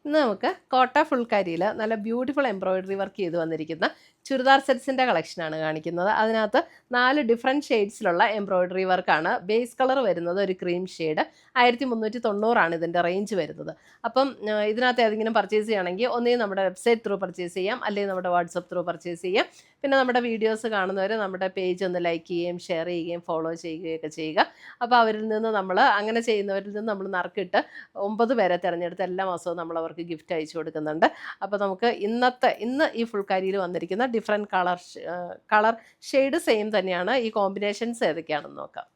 ഇന്ന് നമുക്ക് കോട്ട ഫുൾക്കാരിയിൽ നല്ല ബ്യൂട്ടിഫുൾ എംബ്രോയിഡറി വർക്ക് ചെയ്ത് വന്നിരിക്കുന്ന ചുരിദാർ സെറ്റ്സിൻ്റെ കളക്ഷനാണ് കാണിക്കുന്നത്. അതിനകത്ത് 4 ഡിഫറെൻറ്റ് ഷെയ്ഡ്സിലുള്ള എംബ്രോയിഡറി വർക്കാണ്. ബേസ് കളർ വരുന്നത് ഒരു ക്രീം ഷെയ്ഡ്, 1390 ഇതിൻ്റെ റേഞ്ച് വരുന്നത്. അപ്പം ഇതിനകത്ത് ഏതെങ്കിലും പർച്ചേസ് ചെയ്യണമെങ്കിൽ ഒന്നുകിൽ നമ്മുടെ വെബ്സൈറ്റ് ത്രൂ പർച്ചേസ് ചെയ്യാം, അല്ലെങ്കിൽ നമ്മുടെ വാട്സപ്പ് ത്രൂ പർച്ചേസ് ചെയ്യാം. പിന്നെ നമ്മുടെ വീഡിയോസ് കാണുന്നവർ നമ്മുടെ പേജ് ഒന്ന് ലൈക്ക് ചെയ്യുകയും ഷെയർ ചെയ്യുകയും ഫോളോ ചെയ്യുകയൊക്കെ ചെയ്യുക. അപ്പോൾ അവരിൽ നിന്ന് അങ്ങനെ ചെയ്യുന്നവരിൽ നിന്ന് നമ്മൾ നറുക്കിട്ട് 9 പേരെ തിരഞ്ഞെടുത്ത് എല്ലാ മാസവും നമ്മൾ അവർക്ക് ഗിഫ്റ്റ് അയച്ചു കൊടുക്കുന്നുണ്ട്. അപ്പോൾ നമുക്ക് ഇന്ന് ഈ ഫുൾക്കാരിയിൽ വന്നിരിക്കുന്ന ഡിഫറെൻറ്റ് കളർ ഷെയ്ഡ് സെയിം തന്നെയാണ്. ഈ കോമ്പിനേഷൻസ് ഏതൊക്കെയാണെന്ന് നോക്കാം.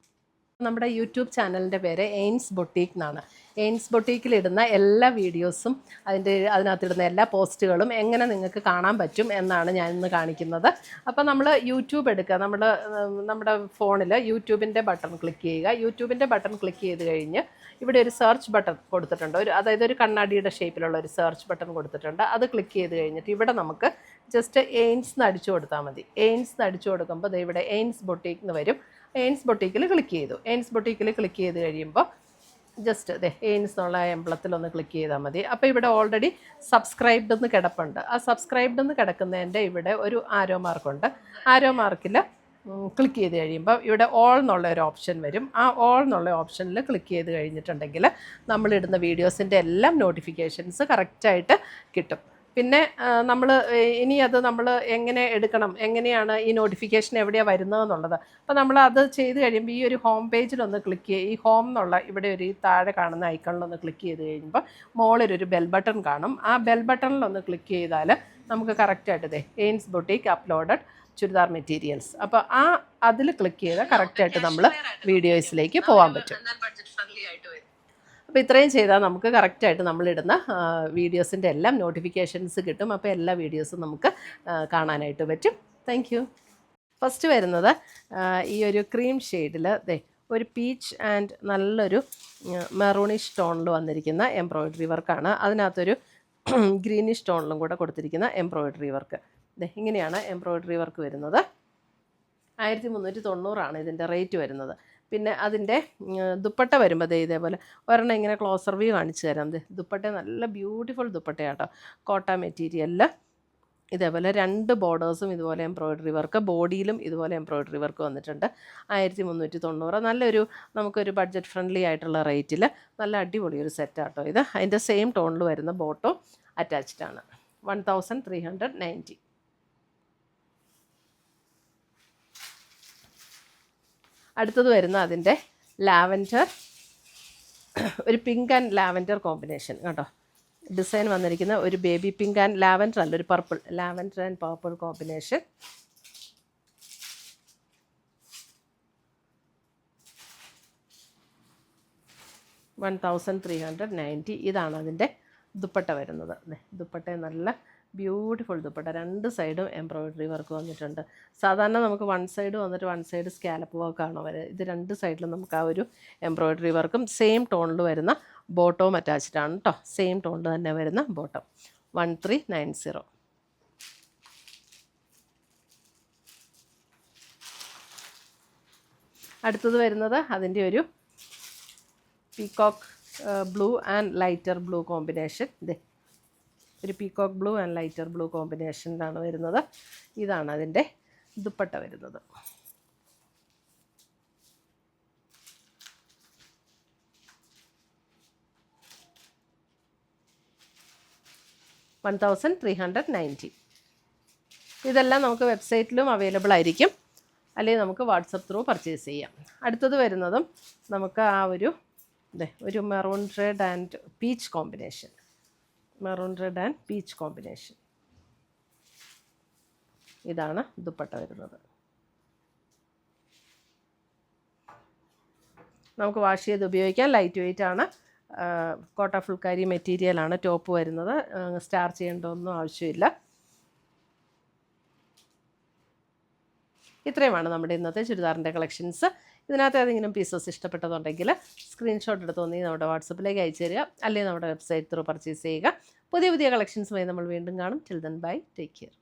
നമ്മുടെ യൂട്യൂബ് ചാനലിൻ്റെ പേര് എയിൻസ് ബൊട്ടീക്ക് എന്നാണ്. എയിൻസ് ബൊട്ടീക്കിലിടുന്ന എല്ലാ വീഡിയോസും അതിനകത്തിടുന്ന എല്ലാ പോസ്റ്റുകളും എങ്ങനെ നിങ്ങൾക്ക് കാണാൻ പറ്റും എന്നാണ് ഞാൻ ഇന്ന് കാണിക്കുന്നത്. അപ്പോൾ നമ്മൾ യൂട്യൂബ് എടുക്കുക, നമ്മുടെ ഫോണിൽ യൂട്യൂബിൻ്റെ ബട്ടൺ ക്ലിക്ക് ചെയ്യുക. യൂട്യൂബിൻ്റെ ബട്ടൺ ക്ലിക്ക് ചെയ്ത് കഴിഞ്ഞ് ഇവിടെ ഒരു സെർച്ച് ബട്ടൺ കൊടുത്തിട്ടുണ്ട്, അതായത് ഒരു കണ്ണാടിയുടെ ഷേപ്പിലുള്ള ഒരു സെർച്ച് ബട്ടൺ കൊടുത്തിട്ടുണ്ട്. അത് ക്ലിക്ക് ചെയ്ത് കഴിഞ്ഞിട്ട് ഇവിടെ നമുക്ക് ജസ്റ്റ് എയിൻസ് എന്ന് അടിച്ചു കൊടുത്താൽ മതി. എയിൻസ് എന്ന് അടിച്ചു കൊടുക്കുമ്പോൾ ഇവിടെ എയിൻസ് ബൊട്ടീക്ക് എന്ന് വരും. എയിൻസ് ബൊട്ടീക്കിൽ ക്ലിക്ക് ചെയ്തു. എയിൻസ് ബൊട്ടീക്കിൽ ക്ലിക്ക് ചെയ്ത് കഴിയുമ്പോൾ ജസ്റ്റ് എയിൻസ് എന്നുള്ള എംബ്ലത്തിലൊന്ന് ക്ലിക്ക് ചെയ്താൽ മതി. അപ്പോൾ ഇവിടെ ഓൾറെഡി സബ്സ്ക്രൈബ്ഡ് എന്ന് കിടപ്പുണ്ട്. ആ സബ്സ്ക്രൈബ്ഡ് എന്ന് കിടക്കുന്നതിൻ്റെ ഇവിടെ ഒരു ആരോ മാർക്കുണ്ട്. ആരോ മാർക്കിൽ ക്ലിക്ക് ചെയ്ത് കഴിയുമ്പോൾ ഇവിടെ ഓൾ എന്നുള്ള ഒരു ഓപ്ഷൻ വരും. ആ ഓൾ എന്നുള്ള ഓപ്ഷനിൽ ക്ലിക്ക് ചെയ്ത് കഴിഞ്ഞിട്ടുണ്ടെങ്കിൽ നമ്മളിടുന്ന വീഡിയോസിൻ്റെ എല്ലാം നോട്ടിഫിക്കേഷൻസ് കറക്റ്റായിട്ട് കിട്ടും. പിന്നെ നമ്മൾ എങ്ങനെ എടുക്കണം, എങ്ങനെയാണ് ഈ നോട്ടിഫിക്കേഷൻ എവിടെയാണ് വരുന്നതെന്നുള്ളത്. അപ്പോൾ നമ്മൾ അത് ചെയ്ത് കഴിയുമ്പോൾ ഈ ഒരു ഹോം പേജിലൊന്ന് ക്ലിക്ക് ചെയ്യുക. ഈ ഹോം എന്നുള്ള ഇവിടെ ഒരു താഴെ കാണുന്ന ഐക്കണിലൊന്ന് ക്ലിക്ക് ചെയ്ത് കഴിയുമ്പോൾ മുകളിലൊരു ബെൽ ബട്ടൺ കാണും. ആ ബെൽ ബട്ടണിലൊന്ന് ക്ലിക്ക് ചെയ്താൽ നമുക്ക് കറക്റ്റായിട്ട് എയിൻസ് ബൊട്ടീക്ക് അപ്ലോഡഡ് ചുരിദാർ മെറ്റീരിയൽസ്, അപ്പോൾ അതിൽ ക്ലിക്ക് ചെയ്താൽ കറക്റ്റായിട്ട് നമ്മൾ വീഡിയോസിലേക്ക് പോകാൻ പറ്റും. അപ്പോൾ ഇത്രയും ചെയ്താൽ നമുക്ക് കറക്റ്റായിട്ട് നമ്മളിടുന്ന വീഡിയോസിൻ്റെ എല്ലാം നോട്ടിഫിക്കേഷൻസ് കിട്ടും. അപ്പോൾ എല്ലാ വീഡിയോസും നമുക്ക് കാണാനായിട്ട് പറ്റും. Thank you. ഫസ്റ്റ് വരുന്നത് ഈ ഒരു ക്രീം ഷെയ്ഡിൽ ഒരു പീച്ച് ആൻഡ് നല്ലൊരു മെറൂണിഷ് ടോണിൽ വന്നിരിക്കുന്ന എംബ്രോയിഡറി വർക്കാണ്. അതിനകത്തൊരു ഗ്രീനിഷ് ടോണിലും കൂടെ കൊടുത്തിരിക്കുന്ന എംബ്രോയിഡറി വർക്ക്. ഇങ്ങനെയാണ് എംബ്രോയിഡറി വർക്ക് വരുന്നത്. 1390 ഇതിൻ്റെ റേറ്റ് വരുന്നത്. പിന്നെ അതിൻ്റെ ദുപ്പട്ട വരുമ്പോൾ ഇതേപോലെ ഒരെണ്ണം ഇങ്ങനെ ക്ലോസർ വ്യൂ കാണിച്ചു തരാം. ദുപ്പട്ട നല്ല ബ്യൂട്ടിഫുൾ ദുപ്പട്ടയാട്ടോ. കോട്ട മെറ്റീരിയലിൽ ഇതേപോലെ 2 ബോർഡേഴ്സും ഇതുപോലെ എംബ്രോയിഡറി വർക്ക്, ബോഡിയിലും ഇതുപോലെ എംബ്രോയിഡറി വർക്ക് വന്നിട്ടുണ്ട്. 1390 നല്ലൊരു നമുക്കൊരു ബഡ്ജറ്റ് ഫ്രണ്ട്ലി ആയിട്ടുള്ള റേറ്റിൽ നല്ല അടിപൊളി ഒരു സെറ്റാട്ടോ ഇത്. അതിൻ്റെ സെയിം ടോണിൽ വരുന്ന ബോട്ടോ അറ്റാച്ച്ഡ് ആണ്. 1390. അടുത്തത് വരുന്ന അതിൻ്റെ ലാവൻഡർ, ഒരു പിങ്ക് ആൻഡ് ലാവൻഡർ കോമ്പിനേഷൻ കേട്ടോ. ഡിസൈൻ വന്നിരിക്കുന്ന ഒരു ബേബി പിങ്ക് ആൻഡ് ലാവൻഡർ അല്ല, ഒരു purple, lavender and purple combination. $1390. ഇതാണ് അതിൻ്റെ ദുപ്പട്ട വരുന്നത്. ദുപ്പട്ട നല്ല ബ്യൂട്ടിഫുൾ ദുപ്പട്ട, 2 സൈഡും എംബ്രോയിഡറി വർക്ക് വന്നിട്ടുണ്ട്. സാധാരണ നമുക്ക് 1 സൈഡ് വന്നിട്ട് 1 സൈഡ് സ്കാലപ്പ് വർക്കാണോ വരുന്നത്. ഇത് 2 സൈഡിലും നമുക്ക് ആ ഒരു എംബ്രോയിഡറി വർക്കും സെയിം ടോണിൽ വരുന്ന ബോട്ടവും അറ്റാച്ച്ഡ് ആണ് കേട്ടോ. സെയിം ടോണിൽ തന്നെ വരുന്ന ബോട്ടം. 1390. അടുത്തത് വരുന്നത് അതിൻ്റെ ഒരു peacock blue and lighter blue combination. ഒരു peacock blue and lighter blue കോമ്പിനേഷനിലാണ് വരുന്നത്. ഇതാണ് അതിൻ്റെ ദുപ്പട്ട വരുന്നത്. $1390. ഇതെല്ലാം നമുക്ക് വെബ്സൈറ്റിലും അവൈലബിൾ ആയിരിക്കും, അല്ലെങ്കിൽ നമുക്ക് വാട്സപ്പ് ത്രൂ പർച്ചേസ് ചെയ്യാം. അടുത്തത് വരുന്നതും നമുക്ക് ആ ഒരു maroon red and peach combination. Maroon red and peach combination. ഇതാണ് ദുപ്പട്ട വരുന്നത്. നമുക്ക് വാഷ് ചെയ്ത് ഉപയോഗിക്കാം. ലൈറ്റ് വെയിറ്റ് ആണ്. കോട്ട ഫുൾക്കാരി മെറ്റീരിയലാണ് ടോപ്പ് വരുന്നത്. സ്റ്റാർ ചെയ്യേണ്ടതൊന്നും ആവശ്യമില്ല. ഇത്രയുമാണ് നമ്മുടെ ഇന്നത്തെ ചുരിദാറിൻ്റെ കളക്ഷൻസ്. ഇതിനകത്ത് ഏതെങ്കിലും പീസസ് ഇഷ്ടപ്പെട്ടതുണ്ടെങ്കിൽ സ്ക്രീൻഷോട്ട് എടുത്ത് ഒന്നെങ്കിൽ നമ്മുടെ വാട്സപ്പിലേക്ക് അയച്ചു തരിക, അല്ലെങ്കിൽ നമ്മുടെ വെബ്സൈറ്റ് ത്രൂ പർച്ചേസ് ചെയ്യുക. പുതിയ കളക്ഷൻസുമായി നമ്മൾ വീണ്ടും കാണും. Till then bye, take care.